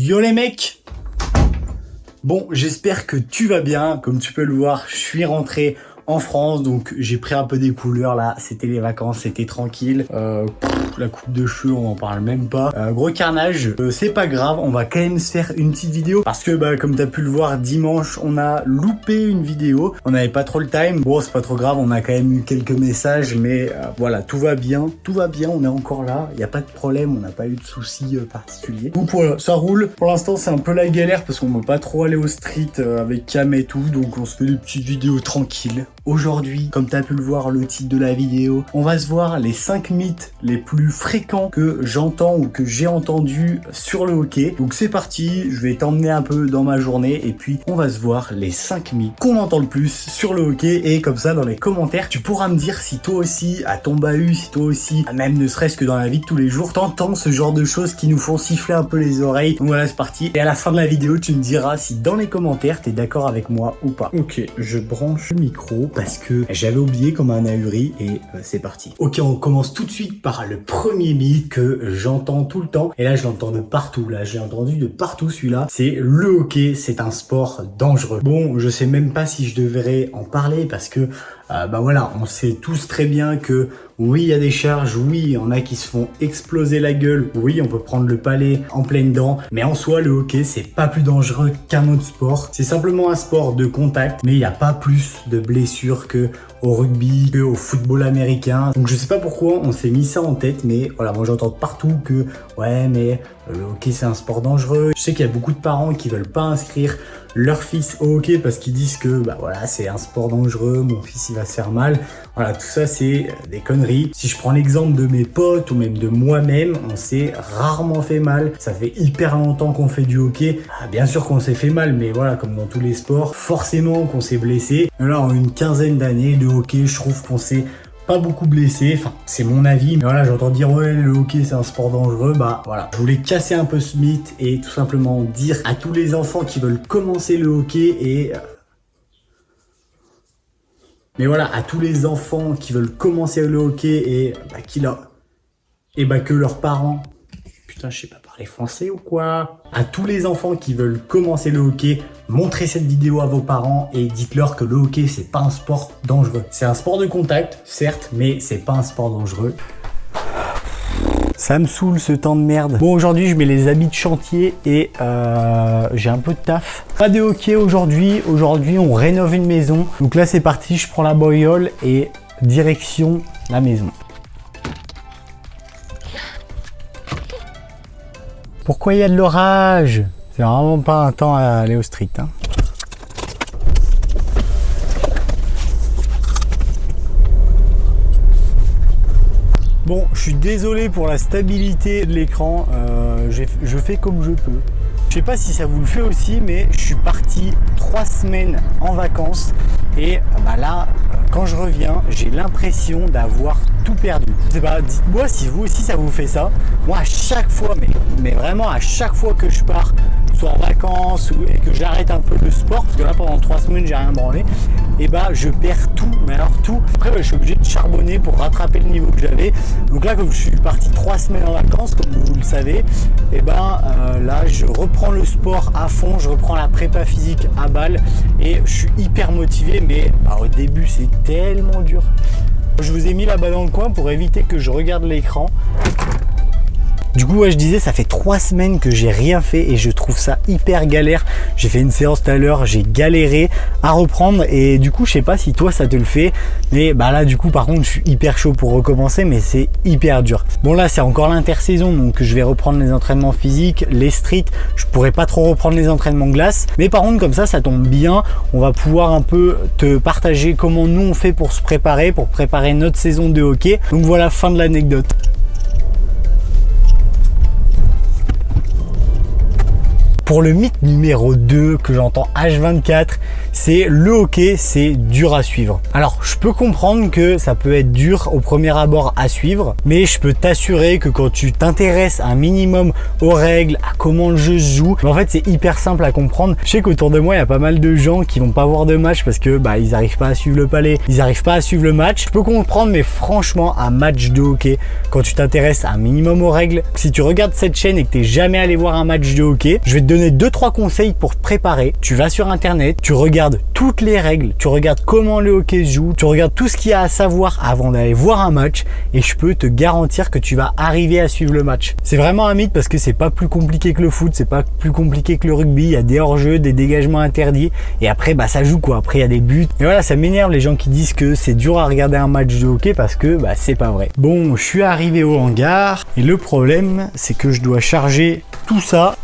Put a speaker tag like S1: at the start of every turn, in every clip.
S1: Yo les mecs! Bon, j'espère que tu vas bien. Comme tu peux le voir, je suis rentré en France, donc j'ai pris un peu des couleurs là. C'était les vacances, c'était tranquille. La coupe de cheveux, on en parle même pas. Gros carnage, c'est pas grave, on va quand même se faire une petite vidéo parce que comme t'as pu le voir, dimanche, on a loupé une vidéo. On n'avait pas trop le time. Bon, c'est pas trop grave, on a quand même eu quelques messages, mais voilà, tout va bien, on est encore là. Il y a pas de problème, on n'a pas eu de soucis particuliers. Donc voilà, ça roule. Pour l'instant, c'est un peu la galère parce qu'on ne peut pas trop aller au street avec Cam et tout, donc on se fait des petites vidéos tranquilles. Aujourd'hui, comme tu as pu le voir, le titre de la vidéo, on va se voir les 5 mythes les plus fréquents que j'entends ou que j'ai entendu sur le hockey. Donc c'est parti, je vais t'emmener un peu dans ma journée et puis on va se voir les 5 mythes qu'on entend le plus sur le hockey. Et comme ça, dans les commentaires, tu pourras me dire si toi aussi, à ton bahut, si toi aussi, même ne serait-ce que dans la vie de tous les jours, t'entends ce genre de choses qui nous font siffler un peu les oreilles. Donc voilà, c'est parti. Et à la fin de la vidéo, tu me diras si dans les commentaires, t'es d'accord avec moi ou pas. Ok, je branche le micro parce que j'avais oublié comme un ahuri et c'est parti. Ok, on commence tout de suite par le premier mythe que j'entends tout le temps. Et là, je l'entends de partout. Là, j'ai entendu de partout celui-là. C'est le hockey, c'est un sport dangereux. Bon, je sais même pas si je devrais en parler parce que voilà, on sait tous très bien que oui, il y a des charges, oui, il y en a qui se font exploser la gueule, oui, on peut prendre le palais en pleine dent, mais en soi, le hockey, c'est pas plus dangereux qu'un autre sport. C'est simplement un sport de contact, mais il n'y a pas plus de blessures que au rugby, que au football américain. Donc je sais pas pourquoi on s'est mis ça en tête, mais voilà, moi j'entends partout que ouais, mais le hockey c'est un sport dangereux. Je sais qu'il y a beaucoup de parents qui veulent pas inscrire leur fils au hockey parce qu'ils disent que voilà, c'est un sport dangereux, mon fils il va se faire mal. Voilà, tout ça c'est des conneries. Si je prends l'exemple de mes potes ou même de moi-même, on s'est rarement fait mal. Ça fait hyper longtemps qu'on fait du hockey. Bien sûr qu'on s'est fait mal, mais voilà, comme dans tous les sports, forcément qu'on s'est blessé. Là, en une quinzaine d'années de hockey, je trouve qu'on s'est pas beaucoup blessé, enfin c'est mon avis, mais voilà, j'entends dire ouais, le hockey c'est un sport dangereux. Voilà, je voulais casser un peu ce mythe et tout simplement dire à tous les enfants qui veulent commencer le hockey mais voilà, à tous les enfants qui veulent commencer le hockey que leurs parents, putain, je sais pas parler français ou quoi. À tous les enfants qui veulent commencer le hockey, montrez cette vidéo à vos parents et dites-leur que le hockey c'est pas un sport dangereux. C'est un sport de contact, certes, mais c'est pas un sport dangereux. Ça me saoule ce temps de merde. Bon, aujourd'hui je mets les habits de chantier et j'ai un peu de taf. Pas de hockey aujourd'hui. Aujourd'hui on rénove une maison. Donc là c'est parti, je prends la bagnole et direction la maison. Pourquoi il y a de l'orage? C'est vraiment pas un temps à aller au street, hein. Bon, je suis désolé pour la stabilité de l'écran. Je fais comme je peux. Je sais pas si ça vous le fait aussi, mais je suis parti 3 semaines en vacances et là, quand je reviens, j'ai l'impression d'avoir tout perdu. Je sais pas, dites-moi si vous aussi ça vous fait ça. Moi, à chaque fois, mais vraiment à chaque fois que je pars, soit en vacances et que j'arrête un peu le sport, parce que là pendant 3 semaines j'ai rien branlé, et je perds tout, mais alors tout. Après je suis obligé de charbonner pour rattraper le niveau que j'avais. Donc là, comme je suis parti 3 semaines en vacances, comme vous le savez, là je reprends le sport à fond, je reprends la prépa physique à balle et je suis hyper motivé, mais au début c'est tellement dur. Je vous ai mis là-bas dans le coin pour éviter que je regarde l'écran. Du coup, je disais, ça fait 3 semaines que j'ai rien fait et je trouve ça hyper galère. J'ai fait une séance tout à l'heure, j'ai galéré à reprendre et du coup, je sais pas si toi ça te le fait. Mais là, du coup, par contre, je suis hyper chaud pour recommencer, mais c'est hyper dur. Bon, là, c'est encore l'intersaison, donc je vais reprendre les entraînements physiques, les streets. Je pourrais pas trop reprendre les entraînements glace. Mais par contre, comme ça tombe bien. On va pouvoir un peu te partager comment nous on fait pour se préparer, pour préparer notre saison de hockey. Donc voilà, fin de l'anecdote. Pour le mythe numéro 2 que j'entends H24, c'est le hockey, c'est dur à suivre. Alors, je peux comprendre que ça peut être dur au premier abord à suivre, mais je peux t'assurer que quand tu t'intéresses un minimum aux règles, à comment le jeu se joue, en fait, c'est hyper simple à comprendre. Je sais qu'autour de moi, il y a pas mal de gens qui vont pas voir de match parce que ils n'arrivent pas à suivre le palais, ils n'arrivent pas à suivre le match. Je peux comprendre, mais franchement, un match de hockey, quand tu t'intéresses un minimum aux règles, si tu regardes cette chaîne et que t'es jamais allé voir un match de hockey, je vais te donner 2-3 conseils pour te préparer. Tu vas sur internet, tu regardes toutes les règles, tu regardes comment le hockey se joue, tu regardes tout ce qu'il y a à savoir avant d'aller voir un match et je peux te garantir que tu vas arriver à suivre le match. C'est vraiment un mythe parce que c'est pas plus compliqué que le foot, c'est pas plus compliqué que le rugby, il y a des hors-jeux, des dégagements interdits et après ça joue quoi, après il y a des buts. Et voilà, ça m'énerve les gens qui disent que c'est dur à regarder un match de hockey parce que c'est pas vrai. Bon, je suis arrivé au hangar et le problème c'est que je dois charger tout ça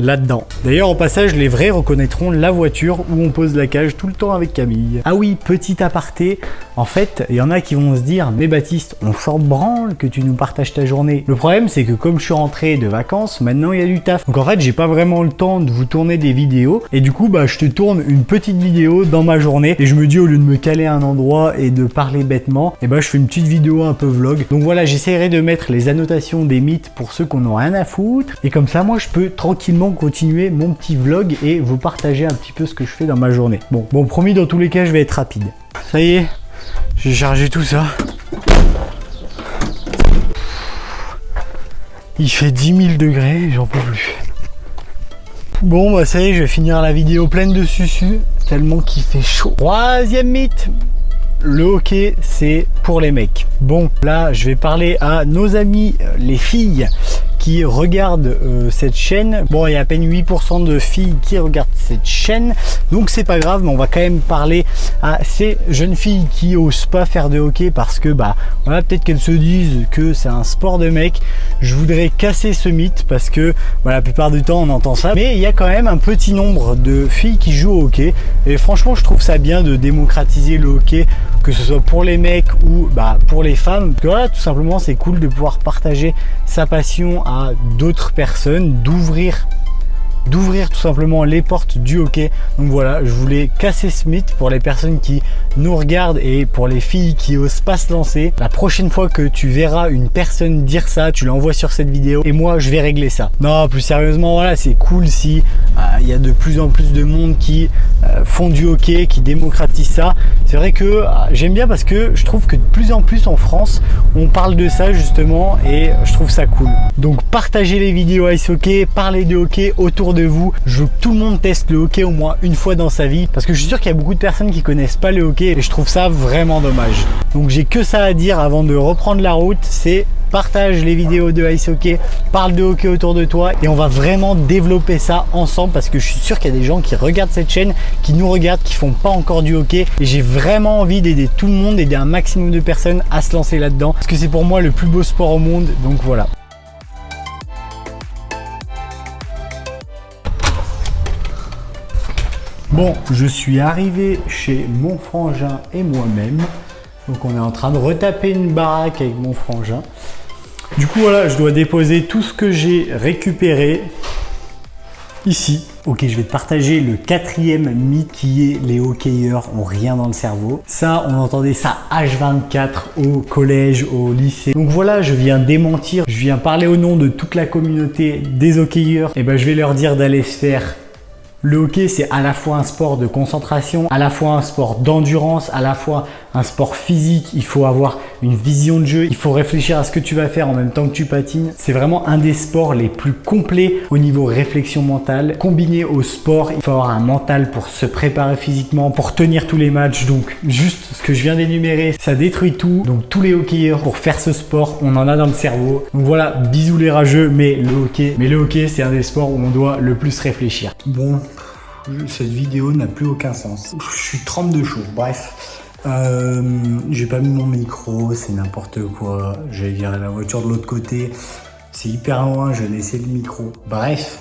S1: là-dedans. D'ailleurs, au passage, les vrais reconnaîtront la voiture où on pose la cage tout le temps avec Camille. Ah oui, petit aparté, en fait, il y en a qui vont se dire « Mais Baptiste, on s'en branle que tu nous partages ta journée. » Le problème, c'est que comme je suis rentré de vacances, maintenant il y a du taf. Donc en fait, j'ai pas vraiment le temps de vous tourner des vidéos et du coup, je te tourne une petite vidéo dans ma journée et je me dis au lieu de me caler à un endroit et de parler bêtement, je fais une petite vidéo un peu vlog. Donc voilà, j'essaierai de mettre les annotations des mythes pour ceux qu'on n'a rien à foutre et comme ça, moi, je peux tranquillement continuer mon petit vlog et vous partager un petit peu ce que je fais dans ma journée. Bon, promis, dans tous les cas, je vais être rapide. Ça y est, j'ai chargé tout ça. Il fait 10 000 degrés, j'en peux plus. Bon, ça y est, je vais finir la vidéo pleine de susu, tellement qu'il fait chaud. Troisième mythe. Le hockey, c'est pour les mecs. Bon, là, je vais parler à nos amis, les filles, qui regardent cette chaîne. Bon, il y a à peine 8% de filles qui regardent cette chaîne, donc c'est pas grave, mais on va quand même parler à ces jeunes filles qui osent pas faire de hockey parce que voilà, peut-être qu'elles se disent que c'est un sport de mec. Je voudrais casser ce mythe parce que la plupart du temps on entend ça, mais il y a quand même un petit nombre de filles qui jouent au hockey et franchement je trouve ça bien de démocratiser le hockey, que ce soit pour les mecs ou pour les femmes. Parce que voilà, tout simplement c'est cool de pouvoir partager sa passion à d'autres personnes, d'ouvrir tout simplement les portes du hockey. Donc voilà, je voulais casser ce mythe pour les personnes qui nous regardent et pour les filles qui osent pas se lancer. La prochaine fois que tu verras une personne dire ça, tu l'envoies sur cette vidéo et moi je vais régler ça. Non, plus sérieusement, voilà, c'est cool si il y a de plus en plus de monde qui font du hockey, qui démocratisent ça. C'est vrai que j'aime bien parce que je trouve que de plus en plus en France on parle de ça justement et je trouve ça cool. Donc partagez les vidéos ice hockey, parlez de hockey autour de vous. Je veux que tout le monde teste le hockey au moins une fois dans sa vie parce que je suis sûr qu'il y a beaucoup de personnes qui connaissent pas le hockey et je trouve ça vraiment dommage. Donc j'ai que ça à dire avant de reprendre la route, c'est partage les vidéos de ice hockey, parle de hockey autour de toi et on va vraiment développer ça ensemble parce que je suis sûr qu'il y a des gens qui regardent cette chaîne, qui nous regardent, qui font pas encore du hockey et j'ai vraiment envie d'aider tout le monde, d'aider un maximum de personnes à se lancer là-dedans parce que c'est pour moi le plus beau sport au monde, donc voilà. Bon, je suis arrivé chez mon frangin et moi-même. Donc on est en train de retaper une baraque avec mon frangin. Du coup voilà, je dois déposer tout ce que j'ai récupéré ici. Ok, je vais te partager le 4e mythe qui est les hockeyeurs ont rien dans le cerveau. Ça, on entendait ça H24 au collège, au lycée. Donc voilà, je viens démentir, je viens parler au nom de toute la communauté des hockeyeurs. Et je vais leur dire d'aller se faire. Le hockey, c'est à la fois un sport de concentration, à la fois un sport d'endurance, à la fois un sport physique. Il faut avoir une vision de jeu, il faut réfléchir à ce que tu vas faire en même temps que tu patines. C'est vraiment un des sports les plus complets au niveau réflexion mentale. Combiné au sport, il faut avoir un mental pour se préparer physiquement, pour tenir tous les matchs. Donc juste ce que je viens d'énumérer, ça détruit tout. Donc tous les hockeyeurs, pour faire ce sport, on en a dans le cerveau. Donc voilà, bisous les rageux, mais le hockey, c'est un des sports où on doit le plus réfléchir. Bon, cette vidéo n'a plus aucun sens. Je suis trempe de chaud, bref. J'ai pas mis mon micro, c'est n'importe quoi. J'allais virer la voiture de l'autre côté. C'est hyper loin, j'ai laissé le micro. Bref,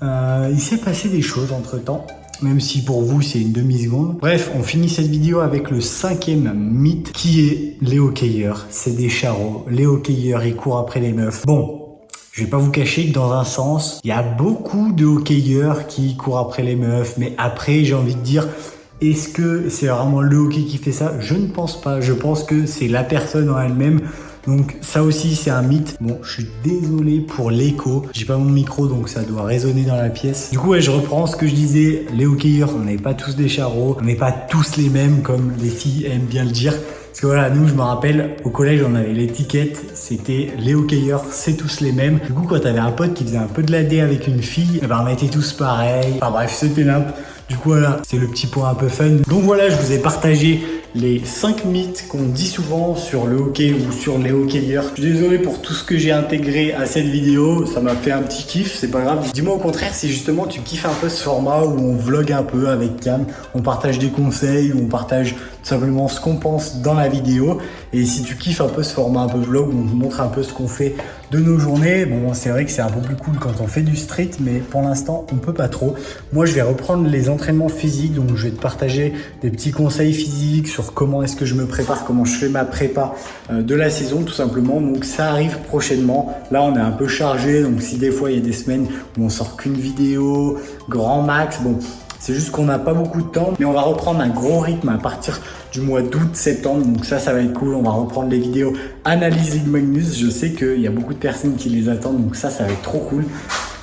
S1: il s'est passé des choses entre temps. Même si pour vous c'est une demi-seconde. Bref, on finit cette vidéo avec le 5e mythe qui est les hockeyeurs. C'est des charros. Les hockeyeurs, ils courent après les meufs. Bon. Je vais pas vous cacher que dans un sens, il y a beaucoup de hockeyeurs qui courent après les meufs, mais après, j'ai envie de dire, est-ce que c'est vraiment le hockey qui fait ça? Je ne pense pas. Je pense que c'est la personne en elle-même. Donc ça aussi c'est un mythe. Bon, je suis désolé pour l'écho. J'ai pas mon micro donc ça doit résonner dans la pièce. Du coup ouais, je reprends ce que je disais. Les hockeyeurs, on n'est pas tous des charros. On n'est pas tous les mêmes comme les filles aiment bien le dire. Parce que voilà, nous je me rappelle, au collège on avait l'étiquette, c'était les hockeyeurs, c'est tous les mêmes. Du coup quand t'avais un pote qui faisait un peu de la D avec une fille, ben on était tous pareils. Enfin bref, c'était nimp. Du coup voilà, c'est le petit point un peu fun. Donc voilà, je vous ai partagé les 5 mythes qu'on dit souvent sur le hockey ou sur les hockeyeurs. Je suis désolé pour tout ce que j'ai intégré à cette vidéo, ça m'a fait un petit kiff, c'est pas grave. Dis-moi au contraire si justement tu kiffes un peu ce format où on vlog un peu avec Cam, on partage des conseils, où on partage tout simplement ce qu'on pense dans la vidéo. Et si tu kiffes un peu ce format un peu vlog où on te montre un peu ce qu'on fait de nos journées, bon c'est vrai que c'est un peu plus cool quand on fait du street, mais pour l'instant on peut pas trop. Moi je vais reprendre les entraînements physiques, donc je vais te partager des petits conseils physiques sur comment est-ce que je me prépare, comment je fais ma prépa de la saison tout simplement. Donc ça arrive prochainement. Là on est un peu chargé, donc si des fois il y a des semaines où on sort qu'une vidéo, grand max, bon c'est juste qu'on n'a pas beaucoup de temps, mais on va reprendre un gros rythme à partir du mois d'août, septembre, donc ça va être cool. On va reprendre les vidéos analyse Ligue Magnus, je sais qu'il y a beaucoup de personnes qui les attendent, donc ça va être trop cool.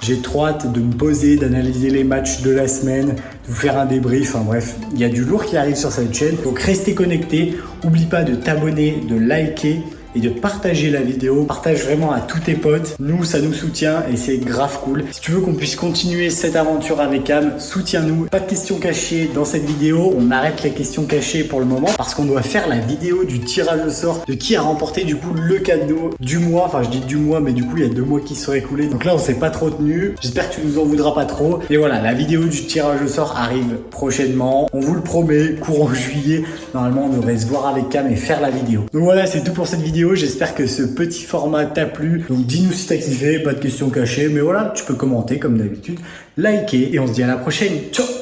S1: J'ai trop hâte de me poser, d'analyser les matchs de la semaine, de vous faire un débrief, enfin bref, il y a du lourd qui arrive sur cette chaîne, donc restez connectés, n'oublie pas de t'abonner, de liker et de partager la vidéo. Partage vraiment à tous tes potes. Nous, ça nous soutient et c'est grave cool. Si tu veux qu'on puisse continuer cette aventure avec Cam, soutiens-nous. Pas de questions cachées dans cette vidéo. On arrête les questions cachées pour le moment parce qu'on doit faire la vidéo du tirage au sort de qui a remporté du coup le cadeau du mois. Enfin, je dis du mois, mais du coup, il y a 2 mois qui sont écoulés. Donc là, on s'est pas trop tenu. J'espère que tu nous en voudras pas trop. Et voilà, la vidéo du tirage au sort arrive prochainement. On vous le promet, courant juillet. Normalement, on devrait se voir avec Cam et faire la vidéo. Donc voilà, c'est tout pour cette vidéo. J'espère que ce petit format t'a plu. Donc dis-nous si t'as kiffé, pas de questions cachées. Mais voilà, tu peux commenter comme d'habitude, liker et on se dit à la prochaine. Ciao!